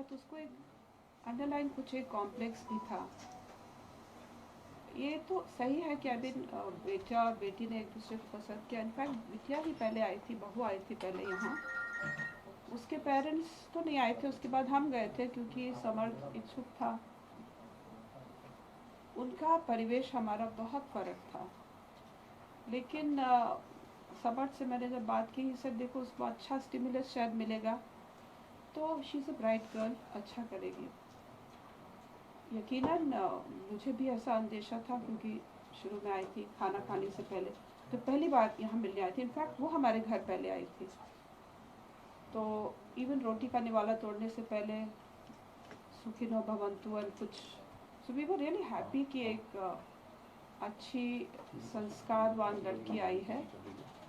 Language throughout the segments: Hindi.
तो उसको एक अंडरलाइन कुछ एक कॉम्प्लेक्स भी था। ये तो सही है कि अभी बेटा और बेटी ने एक दूसरे को पसंद किया। इनफैक्ट बिटिया ही पहले आई थी, बहू आई थी पहले यहाँ। उसके पेरेंट्स तो नहीं आए थे, उसके बाद हम गए थे क्योंकि समर्थ इच्छुक था। उनका परिवेश हमारा बहुत फ़र्क था, लेकिन समर्थ से मैंने जब बात की, सर देखो उसको अच्छा स्टिमुलस शायद मिलेगा तो she is a bright girl, अच्छा करेगी। यकीनन मुझे भी ऐसा अंदेशा था क्योंकि शुरू में आई थी खाना खाने से पहले, तो पहली बार यहाँ मिलने आई थी। इनफैक्ट वो हमारे घर पहले आई थी, तो इवन रोटी का निवाला तोड़ने से पहले सुखिनो भवंतु एंड कुछ, so we were really happy कि एक अच्छी संस्कारवान लड़की आई है।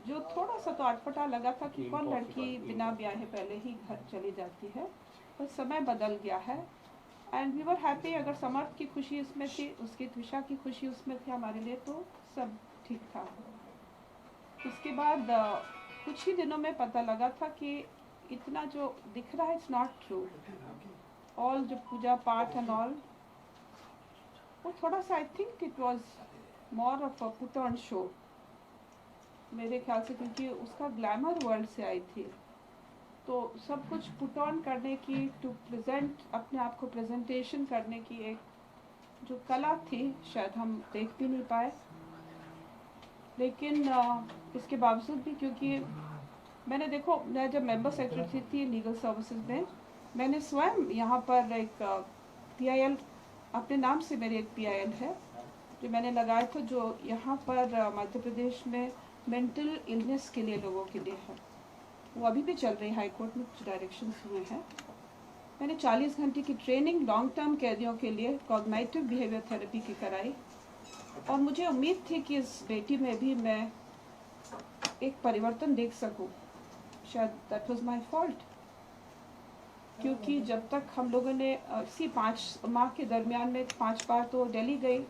जो थोड़ा सा तो अटपटा लगा था कि कौन लड़की बिना ब्याहे पहले ही घर चली जाती है, पर समय बदल गया है। And we were happy. अगर समर्थ की खुशी उसमें थी, उसकी त्विषा की खुशी उसमें थी हमारे लिए, तो सब ठीक था। उसके बाद कुछ ही दिनों में पता लगा था कि इतना जो दिख रहा है इट्स नॉट ट्रू। ऑल जो पूजा पाठ एंड ऑल, वो थोड़ा सा I think it was more of a put on show मेरे ख्याल से, क्योंकि उसका ग्लैमर वर्ल्ड से आई थी, तो सब कुछ पुट ऑन करने की, टू प्रेजेंट अपने आप को प्रेजेंटेशन करने की एक जो कला थी, शायद हम देख भी नहीं पाए। लेकिन इसके बावजूद भी, क्योंकि मैंने देखो, मैं जब मेंबर सेक्रेटरी थी लीगल सर्विसेज में, मैंने स्वयं यहाँ पर एक PIL, अपने नाम से मेरी एक PIL है जो मैंने लगाया था, जो यहाँ पर मध्य प्रदेश में मेंटल इलनेस के लिए लोगों के लिए है। वो अभी भी चल रही है, हाई कोर्ट में कुछ डायरेक्शंस हुए हैं। मैंने 40 घंटे की ट्रेनिंग लॉन्ग टर्म कैदियों के लिए कॉग्निटिव बिहेवियर थेरेपी की कराई, और मुझे उम्मीद थी कि इस बेटी में भी मैं एक परिवर्तन देख सकूं। शायद दैट वाज माय फॉल्ट, क्योंकि जब तक हम लोगों ने इसी 5 माह के दरमियान में 5 बार तो दिल्ली गई,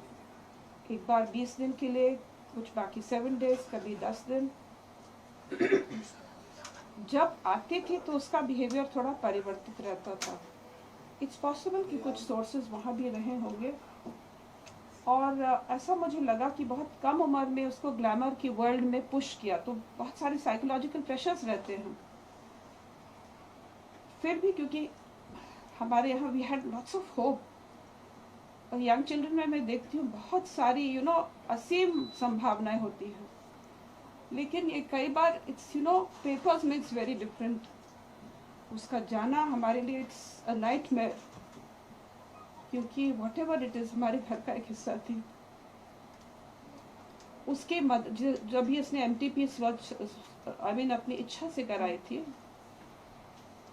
एक बार 20 दिन के लिए, कुछ बाकी 7 डेज, कभी 10 दिन। जब आती थी तो उसका बिहेवियर थोड़ा परिवर्तित रहता था। इट्स पॉसिबल कि कुछ सोर्सेज वहाँ भी रहे होंगे, और ऐसा मुझे लगा कि बहुत कम उम्र में उसको ग्लैमर की वर्ल्ड में पुश किया, तो बहुत सारे साइकोलॉजिकल प्रेशर्स रहते हैं। फिर भी क्योंकि हमारे यहाँ we had lots of hope, और यंग चिल्ड्रन में मैं देखती हूँ बहुत सारी असीम संभावनाएं होती हैं, लेकिन ये कई बार it's papers makes very different. उसका जाना हमारे लिए इट्स अ नाइटमेयर, क्योंकि वॉट एवर इट इज़ हमारे घर का एक हिस्सा थी। उसके जब भी उसने MTP अपनी इच्छा से कराई थी,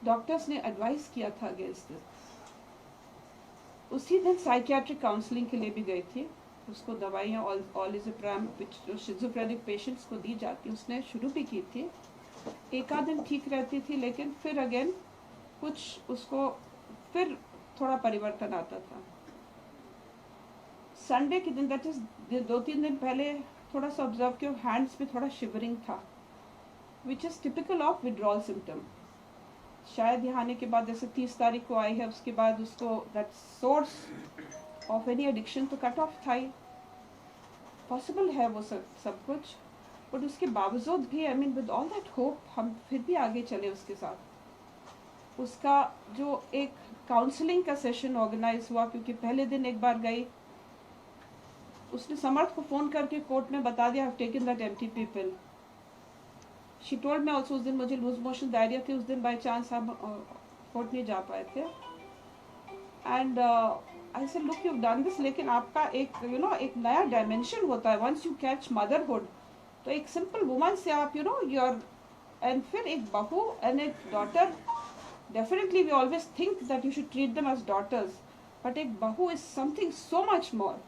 डॉक्टर्स ने एडवाइस किया था अगेंस्ट दिस। उसी दिन साइकियाट्रिक काउंसलिंग के लिए भी गई थी। उसको दवाइयाँ ऑलिज़ोप्राम जो शिज़ोफ्रेनिक पेशेंट्स को दी जाती, उसने शुरू भी की थी। एक आध दिन ठीक रहती थी, लेकिन फिर अगेन कुछ उसको फिर थोड़ा परिवर्तन आता था। संडे के दिन, दैट इज 2-3 दिन पहले, थोड़ा सा ऑब्जर्व किया, हैंड्स में थोड़ा शिवरिंग था, which is typical of withdrawal symptom. शायद यहाँ आने के बाद, जैसे 30 तारीख को आई है, उसके बाद उसको that source of any addiction तो कट ऑफ था ही। पॉसिबल है वो सब कुछ, बट उसके बावजूद भी, I mean with all that hope, हम फिर भी आगे चले उसके साथ। उसका जो एक काउंसलिंग का सेशन ऑर्गेनाइज हुआ, क्योंकि पहले दिन एक बार गई, उसने समर्थ को फ़ोन करके कोर्ट में बता दिया, have taken that MTP pill. She told me also, उस दिन मुझे लूज मोशन डायरिया थी, उस दिन बाई चांस हम कोर्ट नहीं जा पाए थे। And I said, look, you have done this, लेकिन आपका एक एक नया डायमेंशन होता है वंस यू कैच मदरहुड। तो एक सिंपल वुमन से आप योर, एंड फिर एक बहू एंड एक daughter, definitely we always think that you should treat them as daughters, but एक बहू is something so much more.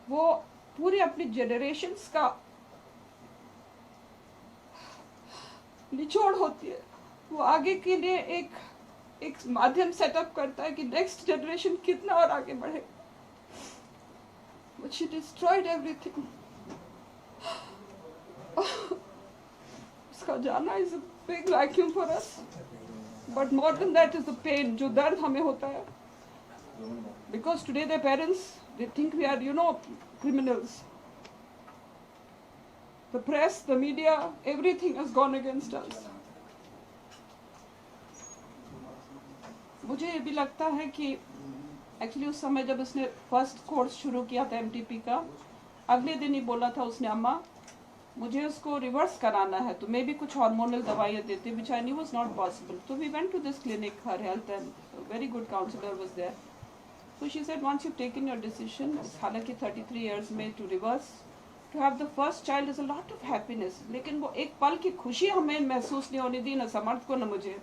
वो पूरी अपनी जनरेशन्स का निचोड़ होती है। वो आगे के लिए एक माध्यम सेटअप करता है कि नेक्स्ट जनरेशन कितना और आगे बढ़े। But she destroyed everything. उसका जाना is a big vacuum for us. But more than that is the pain, जो दर्द हमें होता है. Because today their parents, they think we are, criminals. The press, the media, everything has gone against us. मुझे ये भी लगता है कि एक्चुअली उस समय जब उसने फर्स्ट कोर्स शुरू किया था एमटीपी का, अगले दिन ही बोला था उसने, अम्मा मुझे उसको रिवर्स कराना है, तो मैं भी कुछ हार्मोनल दवाइयाँ देती, which I knew was not possible. तो we went to this clinic, her health and very good counsellor was there. So she said, once you've taken your decision, हालांकि 33 years में to reverse, to have the first child is a lot of happiness. लेकिन वो एक पल की खुशी हमें महसूस नहीं होने दी, न समर्थ को न मुझे.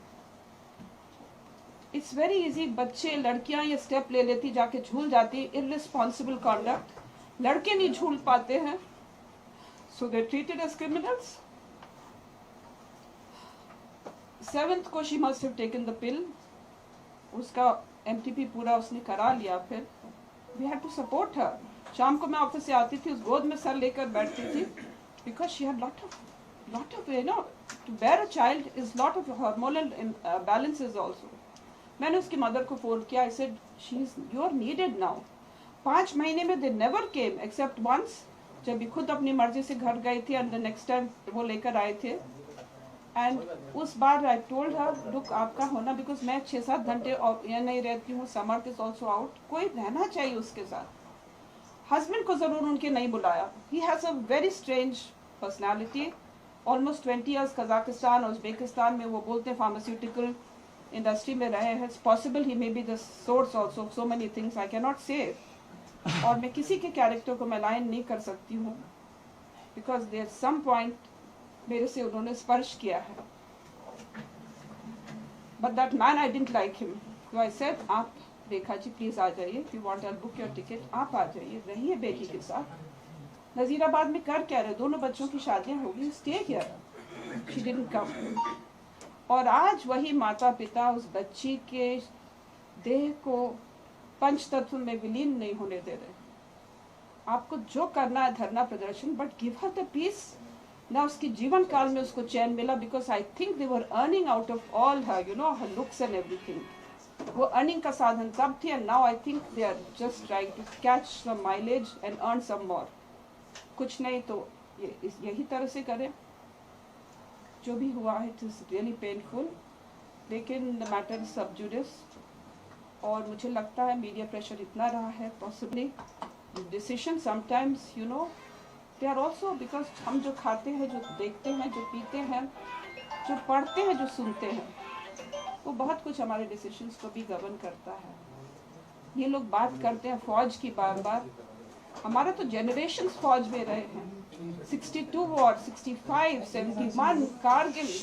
It's very easy, बच्चे लड़कियां ये स्टेप ले लेती, जाके झूल जाती, irresponsible conduct. लड़के नहीं झूल पाते हैं, so they're treated as criminals. 7th को she must have taken the pill. उसका एमटीपी पूरा उसने करा लिया. फिर वी हैड टू सपोर्ट हर. शाम को मैं ऑफिस से आती थी, उस गोद में सर लेकर बैठती थी, because she had lot of to bear a child is lot of hormonal balances also. मैंने उसकी मदर को फोन किया. I said she is you are needed now. 5 महीने में they never came except once, जब भी खुद अपनी मर्जी से घर गई थी, एंड द नेक्स्ट टाइम वो लेकर आए थे. एंड उस बार आई टोल्ड हर, लुक आपका होना, बिकॉज मैं 6-7 घंटे यहाँ नहीं रहती हूँ, समर्थ इज ऑल्सो आउट, कोई रहना चाहिए उसके साथ. हस्बैंड को जरूर उनके नहीं बुलाया. He has a very strange personality. Almost 20 years Kazakhstan और उज्बेकिस्तान में वो बोलते हैं फार्मास्यूटिकल इंडस्ट्री में रहे हैं. It's possible he may be the source also of so many things I can not से. और मैं किसी के कैरेक्टर को मैं लाइन नहीं कर सकती हूँ, बिकॉज देयर सम पॉइंट मेरे से उन्होंने स्पर्श किया है. But that man I didn't like him. So I said, आप रेखा जी प्लीज आ जाइए, if you want I book your ticket, आप आ जाइए, रहिए बेटी के साथ. नजीराबाद में कर क्या रहे, दोनों बच्चों की शादियां होगी, stay here. She didn't come. और आज वही माता पिता उस बच्ची के देह को पंच तत्व में विलीन नहीं होने दे रहे. आपको जो करना है धरना प्रदर्शन, but give her the peace ना. उसकी जीवन काल में उसको चैन मिला, because I think they were earning out of all her, her looks and everything. वो अर्निंग का साधन तब थी, and now I think they are just trying to catch some mileage and earn some more. कुछ नहीं तो यही तरह से करें. जो भी हुआ है इट इज रियली पेनफुल, लेकिन द मैटर इज सब जुडिस. और मुझे लगता है मीडिया प्रेशर इतना रहा है, possibly decision sometimes they are also, because हम जो खाते हैं, जो देखते हैं, जो पीते हैं, जो पढ़ते हैं, जो सुनते हैं, वो बहुत कुछ हमारे डिसीजंस को भी गवर्न करता है. ये लोग बात करते हैं फौज की बार बार. हमारा तो जनरेशन्स फौज में रहे हैं. 62 war, 65, 71, Kargil.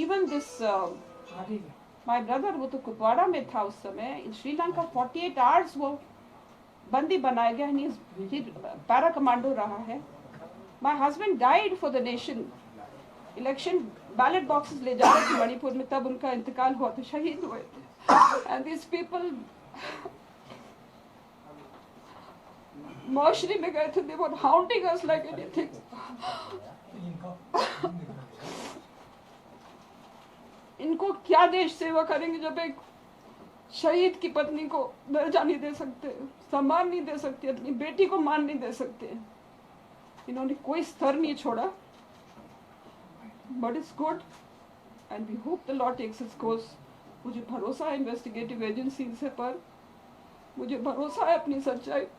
Even this my brother, वो तो कुपवाड़ा में था उस समय. इन श्रीलंका 48 आवर्स वो बंदी बनाया गया. पैरा कमांडो रहा है. My husband died for the nation. Election ballot boxes ले जा रहे थे मणिपुर में, तब उनका इंतकाल हुआ, तो शहीद हुए थे. एंड दिस पीपल मौशरी में गए थे, दे वर हाउंडिंग अस लाइक एनीथिंग. इनको क्या देश सेवा करेंगे जब एक शहीद की पत्नी को दर्जा नहीं दे सकते, सम्मान नहीं दे सकते, अपनी बेटी को मान नहीं दे सकते. इन्होंने कोई स्तर नहीं छोड़ा. But it's good and we hope the law takes its course. मुझे भरोसा है इन्वेस्टिगेटिव एजेंसी से पर, मुझे भरोसा है अपनी सच्चाई पर.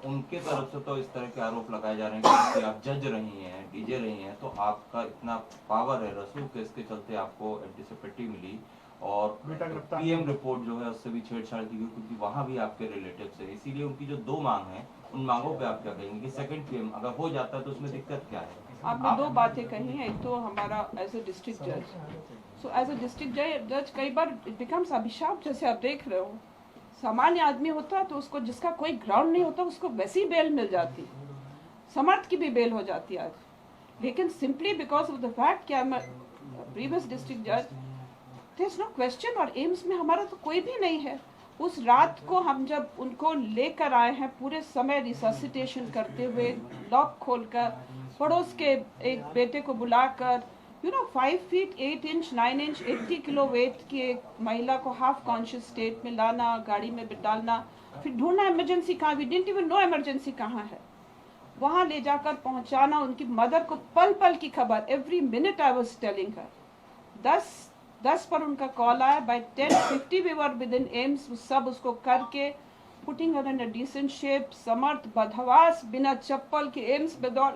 उनके तरफ से तो इस तरह के आरोप लगाए जा रहे हैं कि आप जज रही हैं, डीजे रही हैं, तो आपका इतना पावर है, रसूल केस के चलते आपको एंटीसिपेटी मिली, और पीएम रिपोर्ट जो है उससे भी छेड़छाड़ की गई, क्योंकि वहाँ भी आपके रिलेटिव्स हैं. इसीलिए उनकी जो 2 मांग हैं, उन मांगों पे आप क्या कहेंगे कि सेकंड पीएम अगर हो जाता है तो उसमें दिक्कत क्या है? आपने 2 बातें कही हैं. एक तो हमारा एज ए डिस्ट्रिक्ट जज, सो एज ए डिस्ट्रिक्ट जज कई बार इट बिकम्स अभिशाप. जैसे आप देख रहे हो, सामान्य आदमी होता तो उसको, जिसका कोई ग्राउंड नहीं होता, उसको वैसी बेल मिल जाती. समर्थ की भी बेल हो जाती आज. लेकिन simply because of the fact कि आई एम प्रीवियस डिस्ट्रिक्ट जज, देयर इज नो क्वेश्चन. और एम्स में हमारा तो कोई भी नहीं है. उस रात को हम जब उनको लेकर आए हैं पूरे समय रिससिटेशन करते हुए, लॉक खोलकर, पड़ोस के एक बेटे को बुलाकर, 5 feet 8 inch 9 inch 80 kilo weight की एक महिला को हाफ कॉन्शियस स्टेट में लाना, गाड़ी में डालना, फिर ढूंढना इमरजेंसी कहाँ, we didn't even know emergency कहाँ है, वहां ले जाकर पहुंचाना। उनकी मदर को पल पल की खबर, every minute I was telling her. 10 पर उनका कॉल आया, by 10:50 we were within AIIMS, सब उसको करके putting her in a decent shape, Samarth बदहवास बिना चप्पल के एम्स में दौड़।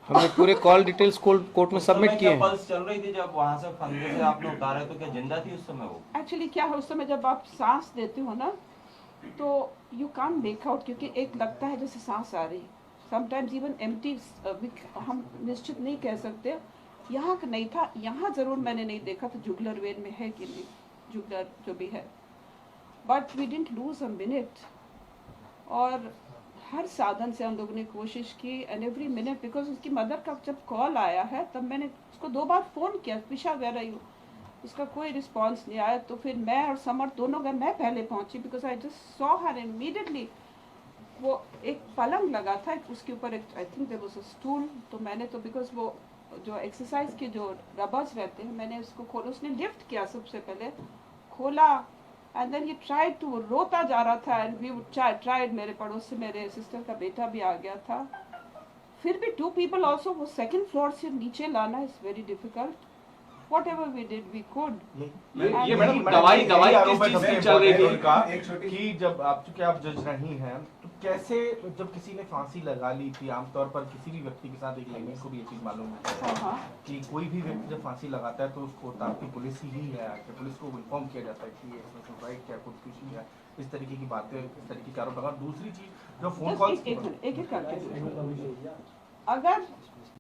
हमने पूरे कॉल डिटेल्स कोर्ट में सबमिट किए हैं। पल्स चल रही थी जब वहां से फंदे से आपने उतारा, तो क्या जिंदा थी उस समय वो? एक्चुअली क्या है, उस समय जब आप सांस देते हो ना तो यू कांट मेक आउट, क्योंकि एक लगता है जैसे सांस आ रही, समटाइम्स इवन एम्प्टी, हम निश्चित नहीं कह सकते। यहाँ का नहीं था, यहाँ ज़रूर मैंने नहीं देखा था जुगलर वेन में है कि नहीं, जुगलर जो भी है, but we didn't lose a minute. और हर साधन से हम लोगों ने कोशिश की, एंड एवरी मिनट, बिकॉज उसकी मदर का जब कॉल आया है तब मैंने उसको 2 बार फ़ोन किया, पिशा वेयर आर यू, उसका कोई रिस्पांस नहीं आया। तो फिर मैं और समर दोनों गए, मैं पहले पहुंची because I just saw her immediately. वो एक पलंग लगा था, उसके ऊपर एक, I think there was a stool, तो मैंने तो बिकॉज वो जो एक्सरसाइज के जो रबर्स रहते हैं, मैंने उसको खोला, उसने लिफ्ट किया सबसे पहले, खोला, and then he tried to, रोता जा रहा था, एंड वी ट्राइड, मेरे पड़ोस से मेरे सिस्टर का बेटा भी आ गया था, फिर भी 2 पीपल ऑल्सो, वो 2nd फ्लोर से नीचे लाना is very difficult. Whatever we did, we could. ये मैडम दवाई किस चीज की चल रही थी कि जब आप, चूंकि आप जज रही हैं, तो कैसे जब किसी ने फांसी लगा ली थी, आमतौर पर किसी भी व्यक्ति के साथ, एक लेडी को भी ये चीज मालूम है कि कोई भी व्यक्ति जब फांसी लगाता है तो उसको ताकि पुलिस ही है, पुलिस को इन्फॉर्म किया जाता है कि ये सुसाइड क्या खुदकुशी है, इस तरीके की बातें, इस तरीके के आरोप लगा। दूसरी चीज जो फोन कॉल, एक करके, अगर